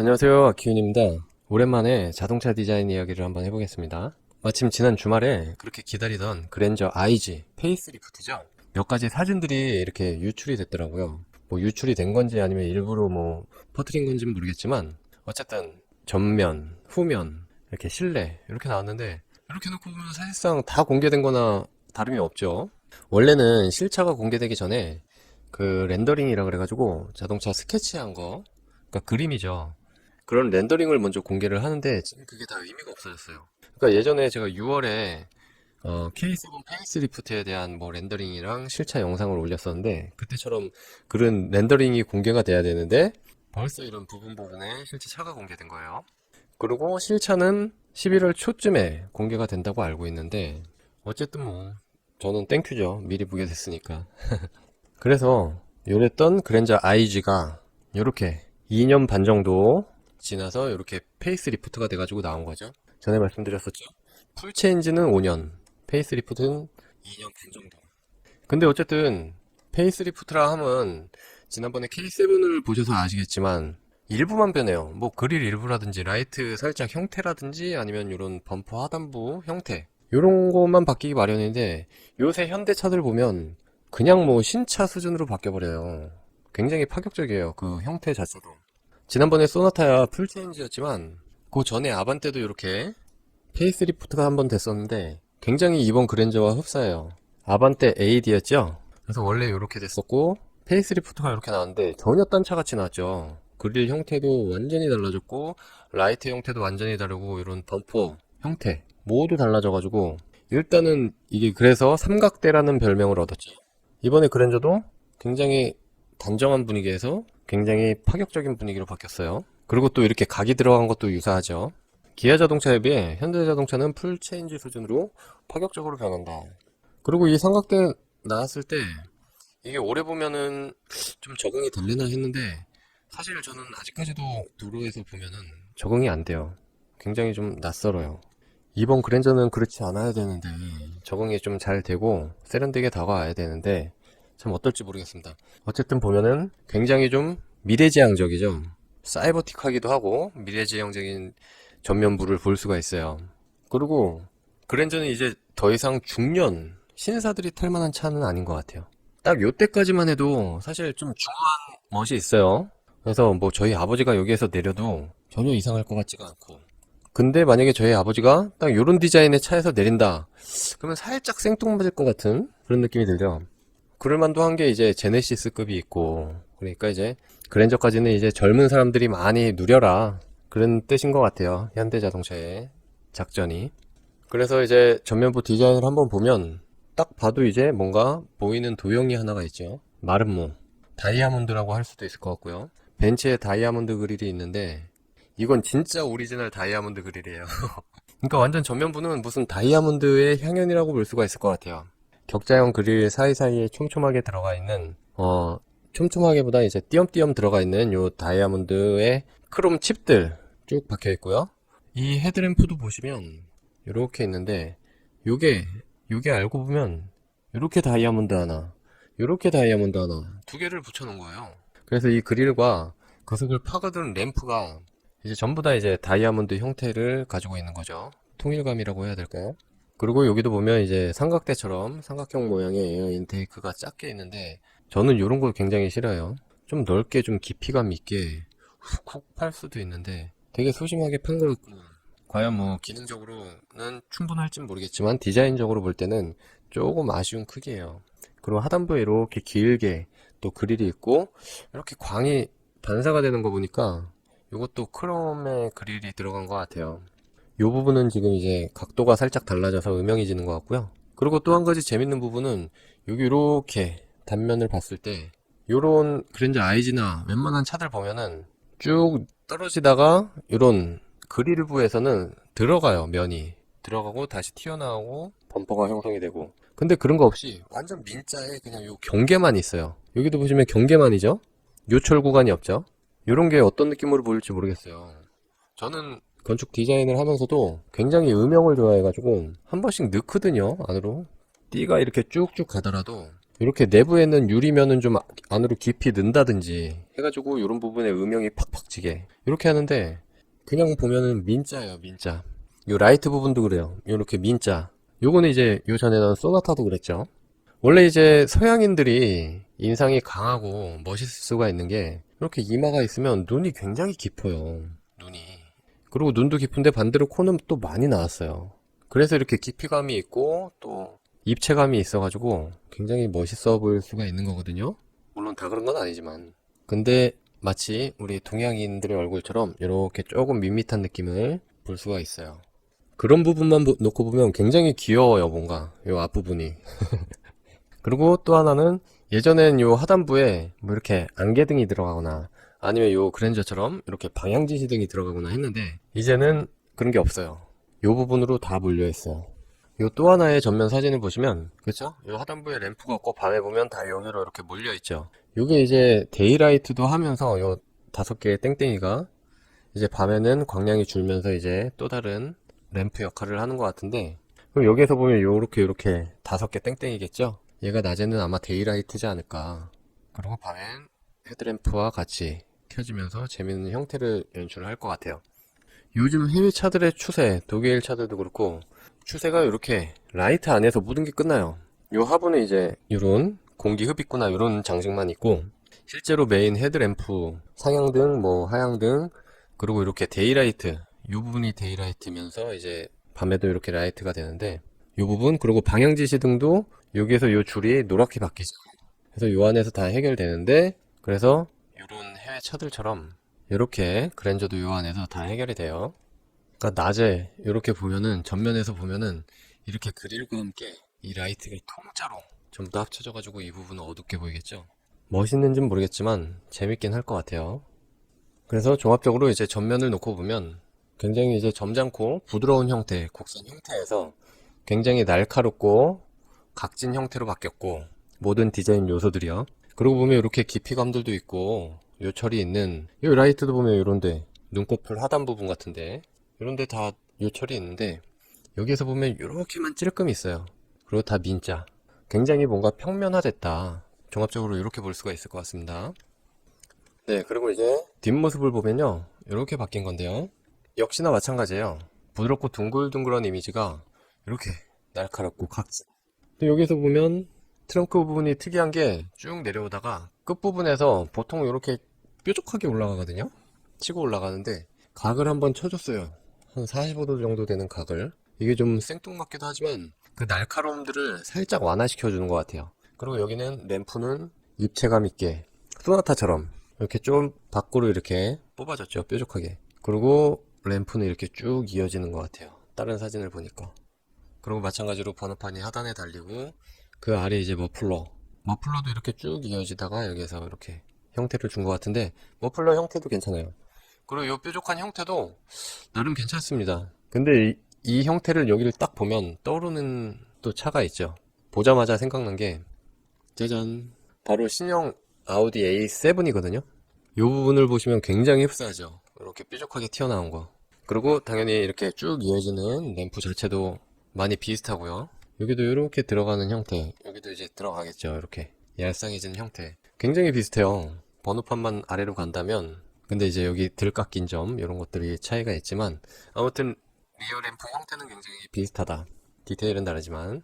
안녕하세요, 아키윤입니다. 오랜만에 자동차 디자인 이야기를 한번 해보겠습니다. 마침 지난 주말에 그렇게 기다리던 그랜저 IG 페이스리프트죠. 몇 가지 사진들이 이렇게 유출이 됐더라고요. 뭐 유출이 된 건지 아니면 일부러 뭐 퍼뜨린 건지는 모르겠지만 어쨌든 전면, 후면, 이렇게 실내 이렇게 나왔는데 이렇게 놓고 보면 사실상 다 공개된 거나 다름이 없죠. 원래는 실차가 공개되기 전에 그 렌더링이라 그래가지고 자동차 스케치한 거, 그러니까 그림이죠. 그런 렌더링을 먼저 공개를 하는데 지금 그게 다 의미가 없어졌어요. 그러니까 예전에 제가 6월에 K7 페이스리프트에 대한 뭐 렌더링이랑 실차 영상을 올렸었는데 그때처럼 그런 렌더링이 공개가 돼야 되는데 벌써 이런 부분에 실제 차가 공개된 거예요. 그리고 실차는 11월 초쯤에 공개가 된다고 알고 있는데 어쨌든 뭐 저는 땡큐죠. 미리 보게 됐으니까. 그래서 요랬던 그랜저 IG가 이렇게 2년 반 정도 지나서 이렇게 페이스리프트가 돼가지고 나온 거죠. 전에 말씀드렸었죠. 풀체인지는 5년, 페이스리프트는 2년 반 정도. 근데 어쨌든 페이스리프트라 함은 지난번에 K7을 보셔서 아시겠지만 일부만 변해요. 뭐 그릴 일부라든지 라이트 살짝 형태라든지 아니면 이런 범퍼 하단부 형태 이런 것만 바뀌기 마련인데 요새 현대차들 보면 그냥 뭐 신차 수준으로 바뀌어버려요. 굉장히 파격적이에요. 그 형태 자체도. 지난번에 소나타야 풀체인지였지만 그 전에 아반떼도 이렇게 페이스리프트가 한번 됐었는데 굉장히 이번 그랜저와 흡사해요. 아반떼 AD였죠? 그래서 원래 이렇게 됐었고 페이스리프트가 이렇게 나왔는데 전혀 딴 차같이 나왔죠. 그릴 형태도 완전히 달라졌고 라이트 형태도 완전히 다르고 이런 범퍼 형태 모두 달라져가지고 일단은 이게 그래서 삼각대라는 별명을 얻었죠. 이번에 그랜저도 굉장히 단정한 분위기에서 굉장히 파격적인 분위기로 바뀌었어요. 그리고 또 이렇게 각이 들어간 것도 유사하죠. 기아 자동차에 비해 현대 자동차는 풀 체인지 수준으로 파격적으로 변한다. 그리고 이 삼각대 나왔을 때 이게 오래 보면은 좀 적응이 되려나 했는데 사실 저는 아직까지도 도로에서 보면은 적응이 안 돼요. 굉장히 좀 낯설어요. 이번 그랜저는 그렇지 않아야 되는데 적응이 좀 잘 되고 세련되게 다가와야 되는데 참 어떨지 모르겠습니다. 어쨌든 보면은 굉장히 좀 미래지향적이죠. 사이버틱하기도 하고 미래지향적인 전면부를 볼 수가 있어요. 그리고 그랜저는 이제 더 이상 중년 신사들이 탈 만한 차는 아닌 것 같아요. 딱 요때까지만 해도 사실 좀 중후한 멋이 있어요. 그래서 뭐 저희 아버지가 여기에서 내려도 전혀 이상할 것 같지가 않고 근데 만약에 저희 아버지가 딱 요런 디자인의 차에서 내린다 그러면 살짝 생뚱맞을 것 같은 그런 느낌이 들죠. 그럴 만도 한 게 이제 제네시스급이 있고 그러니까 이제 그랜저까지는 이제 젊은 사람들이 많이 누려라 그런 뜻인 것 같아요. 현대자동차의 작전이. 그래서 이제 전면부 디자인을 한번 보면 딱 봐도 이제 뭔가 보이는 도형이 하나가 있죠. 마름모 다이아몬드라고 할 수도 있을 것 같고요. 벤츠에 다이아몬드 그릴이 있는데 이건 진짜 오리지널 다이아몬드 그릴이에요. 그러니까 완전 전면부는 무슨 다이아몬드의 향연이라고 볼 수가 있을 것 같아요. 격자형 그릴 사이사이에 촘촘하게 들어가 있는 촘촘하게보다 이제 띄엄띄엄 들어가 있는 요 다이아몬드의 크롬 칩들 쭉 박혀 있고요. 이 헤드램프도 보시면 이렇게 있는데 요게 요게 알고 보면 이렇게 다이아몬드 하나 요렇게 다이아몬드 하나 두 개를 붙여 놓은 거예요. 그래서 이 그릴과 그 속을 파고드는 램프가 이제 전부 다 이제 다이아몬드 형태를 가지고 있는 거죠. 통일감이라고 해야 될까요? 그리고 여기도 보면 이제 삼각대처럼 삼각형 모양의 에어 인테이크가 작게 있는데 저는 이런 걸 굉장히 싫어요. 좀 넓게 좀 깊이감 있게 훅훅 팔 수도 있는데 되게 소심하게 판 것 같고 과연 뭐 기능적으로는 충분할진 모르겠지만 디자인적으로 볼 때는 조금 아쉬운 크기예요. 그리고 하단부에 이렇게 길게 또 그릴이 있고 이렇게 광이 반사가 되는 거 보니까 이것도 크롬의 그릴이 들어간 것 같아요. 이 부분은 지금 이제 각도가 살짝 달라져서 음영해지는 것 같고요. 그리고 또 한 가지 재밌는 부분은 여기 이렇게 단면을 봤을 때 요런 그랜저 IG나 웬만한 차들 보면은 쭉 떨어지다가 요런 그릴부에서는 들어가요. 면이 들어가고 다시 튀어나오고 범퍼가 형성이 되고 근데 그런 거 없이 완전 민자에 그냥 요 경계만 있어요. 여기도 보시면 경계만이죠. 요철 구간이 없죠. 요런 게 어떤 느낌으로 보일지 모르겠어요. 저는 건축 디자인을 하면서도 굉장히 음영을 좋아해가지고 한 번씩 넣거든요 안으로 띠가 이렇게 쭉쭉 가더라도 이렇게 내부에는 유리면은 좀 안으로 깊이 넣는다든지 해가지고 이런 부분에 음영이 팍팍 지게 이렇게 하는데, 그냥 보면은 민자예요, 민자. 요 라이트 부분도 그래요. 요렇게 민자. 요거는 이제 요 전에는 소나타도 그랬죠. 원래 이제 서양인들이 인상이 강하고 멋있을 수가 있는 게, 이렇게 이마가 있으면 눈이 굉장히 깊어요. 눈이. 그리고 눈도 깊은데 반대로 코는 또 많이 나왔어요. 그래서 이렇게 깊이감이 있고 또 입체감이 있어가지고 굉장히 멋있어 보일 수가 있는 거거든요. 물론 다 그런 건 아니지만. 근데 마치 우리 동양인들의 얼굴처럼 이렇게 조금 밋밋한 느낌을 볼 수가 있어요. 그런 부분만 놓고 보면 굉장히 귀여워요, 뭔가. 요 앞부분이. 그리고 또 하나는, 예전엔 요 하단부에 뭐 이렇게 안개등이 들어가거나 아니면 요 그랜저처럼 이렇게 방향지시등이 들어가거나 했는데, 이제는 그런 게 없어요. 요 부분으로 다 몰려 있어요. 요 또 하나의 전면 사진을 보시면, 그렇죠? 요 하단부에 램프가 없고 밤에 보면 다 여기로 이렇게 몰려 있죠. 요게 이제 데이라이트도 하면서 요 5개의 땡땡이가 이제 밤에는 광량이 줄면서 이제 또 다른 램프 역할을 하는 것 같은데, 그럼 여기에서 보면 요렇게 5개 땡땡이겠죠? 얘가 낮에는 아마 데이라이트지 않을까. 그리고 밤엔 헤드램프와 같이 켜지면서 재밌는 형태를 연출할 것 같아요. 요즘 해외 차들의 추세, 독일 차들도 그렇고 추세가 이렇게 라이트 안에서 모든 게 끝나요. 요 하부는 이제 이런 공기 흡입구나 이런 장식만 있고, 실제로 메인 헤드램프, 상향등, 뭐 하향등, 그리고 이렇게 데이라이트, 요 부분이 데이라이트면서 이제 밤에도 이렇게 라이트가 되는데, 요 부분, 그리고 방향지시등도 여기에서 요 줄이 노랗게 바뀌죠. 그래서 요 안에서 다 해결되는데, 그래서 이런 해외 차들처럼 이렇게 그랜저도 요 안에서 다 해결이 돼요. 그러니까 낮에 이렇게 보면은, 전면에서 보면은 이렇게 그릴과 함께 이 라이트가 통짜로 전부 다 합쳐져 가지고 이 부분은 어둡게 보이겠죠. 멋있는지는 모르겠지만 재밌긴 할 것 같아요. 그래서 종합적으로 이제 전면을 놓고 보면 굉장히 이제 점잖고 부드러운 형태, 곡선 형태에서 굉장히 날카롭고 각진 형태로 바뀌었고, 모든 디자인 요소들이요. 그러고 보면 이렇게 깊이감들도 있고 요철이 있는, 이 라이트도 보면 이런데 눈꺼풀 하단 부분 같은데 이런데 다 요철이 있는데, 여기에서 보면 이렇게만 찔끔이 있어요. 그리고 다 민자. 굉장히 뭔가 평면화됐다. 종합적으로 이렇게 볼 수가 있을 것 같습니다. 네, 그리고 이제 뒷모습을 보면요, 이렇게 바뀐 건데요. 역시나 마찬가지예요. 부드럽고 둥글둥글한 이미지가 이렇게 날카롭고 각진. 또 여기서 보면 트렁크 부분이 특이한 게 쭉 내려오다가 끝부분에서 보통 이렇게 뾰족하게 올라가거든요. 치고 올라가는데 각을 한번 쳐줬어요. 한 45도 정도 되는 각을. 이게 좀 생뚱맞기도 하지만 그 날카로움들을 살짝 완화시켜 주는 것 같아요. 그리고 여기는 램프는 입체감 있게 소나타처럼 이렇게 좀 밖으로 이렇게 뽑아졌죠, 뾰족하게. 그리고 램프는 이렇게 쭉 이어지는 것 같아요, 다른 사진을 보니까. 그리고 마찬가지로 번호판이 하단에 달리고 그 아래 이제 머플러도 이렇게 쭉 이어지다가 여기서 이렇게 형태를 준 것 같은데, 머플러 형태도 괜찮아요. 그리고 이 뾰족한 형태도 나름 괜찮습니다. 근데 이 형태를 여기를 딱 보면 떠오르는 또 차가 있죠. 보자마자 생각난 게, 짜잔, 바로 신형 아우디 A7이거든요. 이 부분을 보시면 굉장히 흡사하죠. 이렇게 뾰족하게 튀어나온 거. 그리고 당연히 이렇게 쭉 이어지는 램프 자체도 많이 비슷하고요. 여기도 이렇게 들어가는 형태, 여기도 이제 들어가겠죠. 이렇게 얄쌍해진 형태, 굉장히 비슷해요. 번호판만 아래로 간다면. 근데 이제 여기 들 깎인 점, 이런 것들이 차이가 있지만 아무튼 리어 램프 형태는 굉장히 비슷하다. 디테일은 다르지만.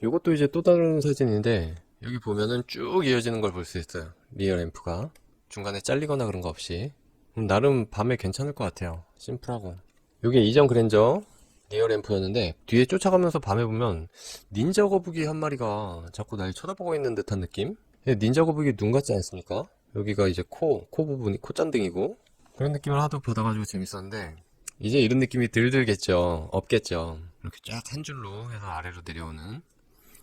이것도 이제 또 다른 사진인데, 여기 보면은 쭉 이어지는 걸 볼 수 있어요. 리어 램프가 중간에 잘리거나 그런 거 없이. 나름 밤에 괜찮을 것 같아요. 심플하고. 이게 이전 그랜저 리어 램프였는데, 뒤에 쫓아가면서 밤에 보면 닌자 거북이 한 마리가 자꾸 날 쳐다보고 있는 듯한 느낌? 닌자 거북이 눈 같지 않습니까? 여기가 이제 코 부분이 콧잔등이고, 그런 느낌을 하도 받아가지고 재밌었는데, 이제 이런 느낌이 들겠죠. 없겠죠. 이렇게 쫙 한 줄로 해서 아래로 내려오는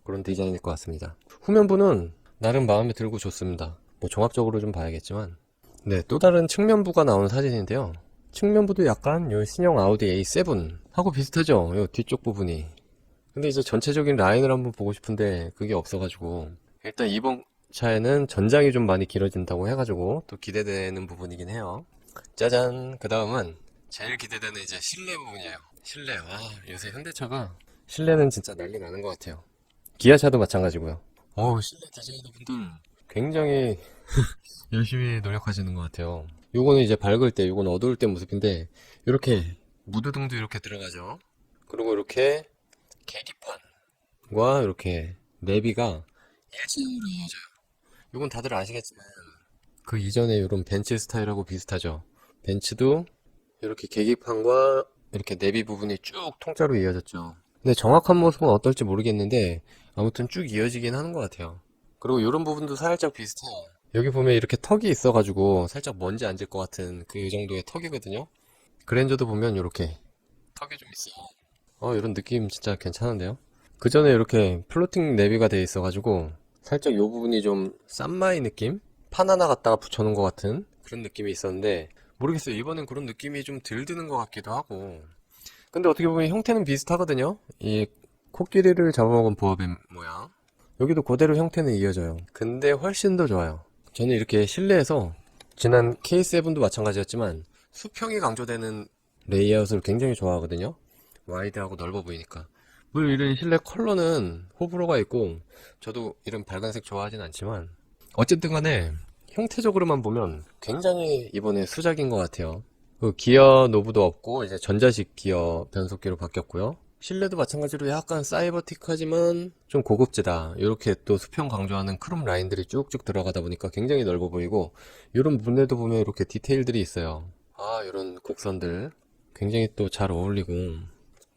그런 디자인일 것 같습니다. 후면부는 나름 마음에 들고 좋습니다. 뭐 종합적으로 좀 봐야겠지만. 네, 또 다른 측면부가 나온 사진인데요. 측면부도 약간 요 신형 아우디 A7 하고 비슷하죠, 요 뒤쪽 부분이. 근데 이제 전체적인 라인을 한번 보고 싶은데 그게 없어가지고, 일단 이번 차에는 전장이 좀 많이 길어진다고 해가지고 또 기대되는 부분이긴 해요. 짜잔, 그 다음은 제일 기대되는 이제 실내 부분이에요. 실내. 요새 현대차가 실내는 진짜 난리 나는 것 같아요. 기아차도 마찬가지고요. 실내 디자이너분들 굉장히 열심히 노력하시는 것 같아요. 요거는 이제 밝을 때, 요건 어두울 때 모습인데, 이렇게 무드등도 이렇게 들어가죠. 그리고 이렇게 계기판과 이렇게 내비가 일체형으로 이어져요. 요건 다들 아시겠지만 그 이전에 이런 벤츠 스타일하고 비슷하죠. 벤츠도 이렇게 계기판과 이렇게 내비 부분이 쭉 통짜로 이어졌죠. 근데 정확한 모습은 어떨지 모르겠는데 아무튼 쭉 이어지긴 하는 것 같아요. 그리고 이런 부분도 살짝 비슷해요. 여기 보면 이렇게 턱이 있어가지고 살짝 먼지 앉을 것 같은 그 정도의 턱이거든요. 그랜저도 보면 이렇게 턱이 좀 있어요. 이런 느낌 진짜 괜찮은데요? 그 전에 이렇게 플로팅 내비가 돼 있어가지고 살짝 이 부분이 좀 싼마이 느낌? 판 하나 갖다가 붙여놓은 것 같은 그런 느낌이 있었는데 모르겠어요. 이번엔 그런 느낌이 좀 덜 드는 것 같기도 하고. 근데 어떻게 보면 형태는 비슷하거든요. 이 코끼리를 잡아먹은 보아뱀 모양. 여기도 그대로 형태는 이어져요. 근데 훨씬 더 좋아요. 저는 이렇게 실내에서 지난 K7도 마찬가지였지만 수평이 강조되는 레이아웃을 굉장히 좋아하거든요. 와이드하고 넓어 보이니까. 물론 이런 실내 컬러는 호불호가 있고 저도 이런 밝은색 좋아하진 않지만 어쨌든 간에 형태적으로만 보면 굉장히 이번에 수작인 것 같아요. 그 기어 노브도 없고 이제 전자식 기어 변속기로 바뀌었고요. 실내도 마찬가지로 약간 사이버틱하지만 좀 고급지다. 이렇게 또 수평 강조하는 크롬 라인들이 쭉쭉 들어가다 보니까 굉장히 넓어 보이고 이런 부분에도 보면 이렇게 디테일들이 있어요. 이런 곡선들 굉장히 또 잘 어울리고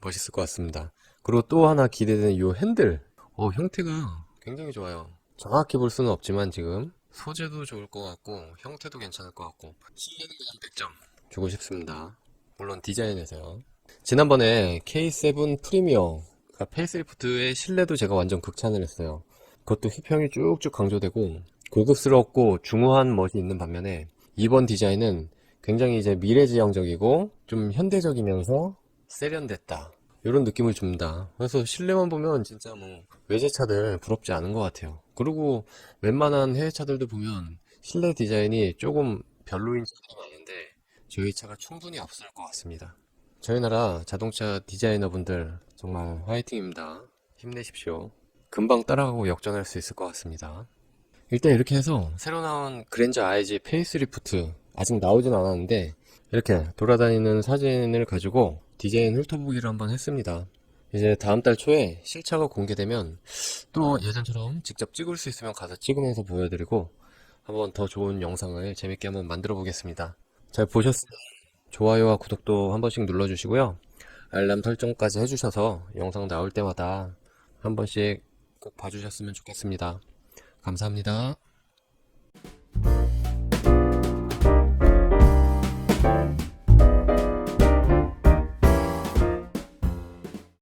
멋있을 것 같습니다. 그리고 또 하나 기대되는 이 핸들. 형태가 굉장히 좋아요. 정확히 볼 수는 없지만 지금 소재도 좋을 것 같고 형태도 괜찮을 것 같고 실내는 그냥 100점 주고 싶습니다. 물론 디자인에서요. 지난번에 K7 프리미어가 페이스리프트의 실내도 제가 완전 극찬을 했어요. 그것도 수평이 쭉쭉 강조되고 고급스럽고 중후한 멋이 있는 반면에 이번 디자인은 굉장히 이제 미래지향적이고 좀 현대적이면서 세련됐다. 이런 느낌을 줍니다. 그래서 실내만 보면 진짜 뭐 외제차들 부럽지 않은 것 같아요. 그리고 웬만한 해외차들도 보면 실내 디자인이 조금 별로인 차들이 많은데 저희 차가 충분히 앞설 것 같습니다. 저희 나라 자동차 디자이너분들 정말 화이팅입니다. 힘내십시오. 금방 따라가고 역전할 수 있을 것 같습니다. 일단 이렇게 해서 새로 나온 그랜저 IG 페이스리프트 아직 나오진 않았는데 이렇게 돌아다니는 사진을 가지고 디자인 훑어보기를 한번 했습니다. 이제 다음 달 초에 실차가 공개되면 또 예전처럼 직접 찍을 수 있으면 가서 찍으면서 보여드리고 한번 더 좋은 영상을 재밌게 한번 만들어 보겠습니다. 잘 보셨으면 좋아요와 구독도 한 번씩 눌러주시고요. 알람 설정까지 해주셔서 영상 나올 때마다 한 번씩 꼭 봐주셨으면 좋겠습니다. 감사합니다.